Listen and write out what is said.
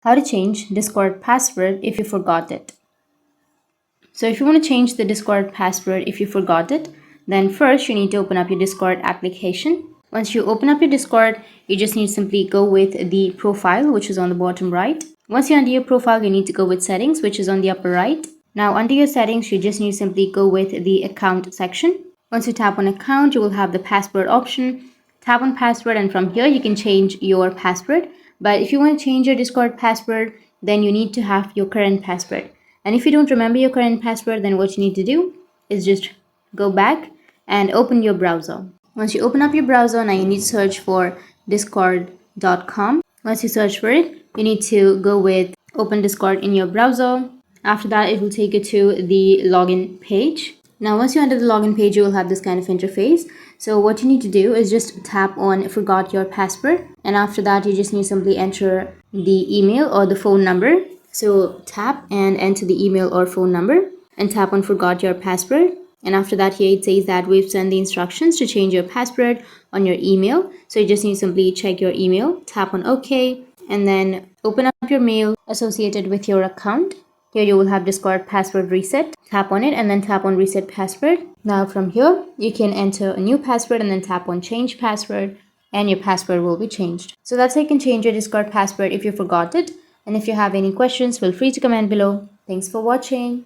How to change Discord password if you forgot it. So if you want to change the Discord password if you forgot it, then first you need to open up your Discord application. Once you open up your Discord, you just need to simply go with the profile, which is on the bottom right. Once you're under your profile, you need to go with settings, which is on the upper right. Now under your settings, you just need to simply go with the account section. Once you tap on account, you will have the password option. Tap on password, and from here you can change your password. But if you want to change your Discord password, then you need to have your current password. And if you don't remember your current password, then what you need to do is just go back and open your browser. Once you open up your browser, now you need to search for discord.com. Once you search for it, you need to go with open Discord in your browser. After that, it will take you to the login page. Now, once you enter the login page, you will have this kind of interface. So what you need to do is just tap on forgot your password. And after that, you just need to simply enter the email or the phone number. So tap and enter the email or phone number and tap on forgot your password. And after that, here it says that we've sent the instructions to change your password on your email. So you just need to simply check your email, tap on OK, and then open up your mail associated with your account. Here you will have Discord password reset. Tap on it and then tap on reset password. Now from here, you can enter a new password and then tap on change password, and your password will be changed. So that's how you can change your Discord password if you forgot it. And if you have any questions, feel free to comment below. Thanks for watching.